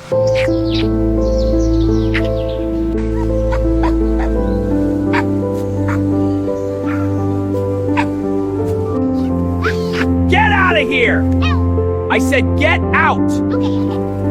Get out of here! I said get out! Okay.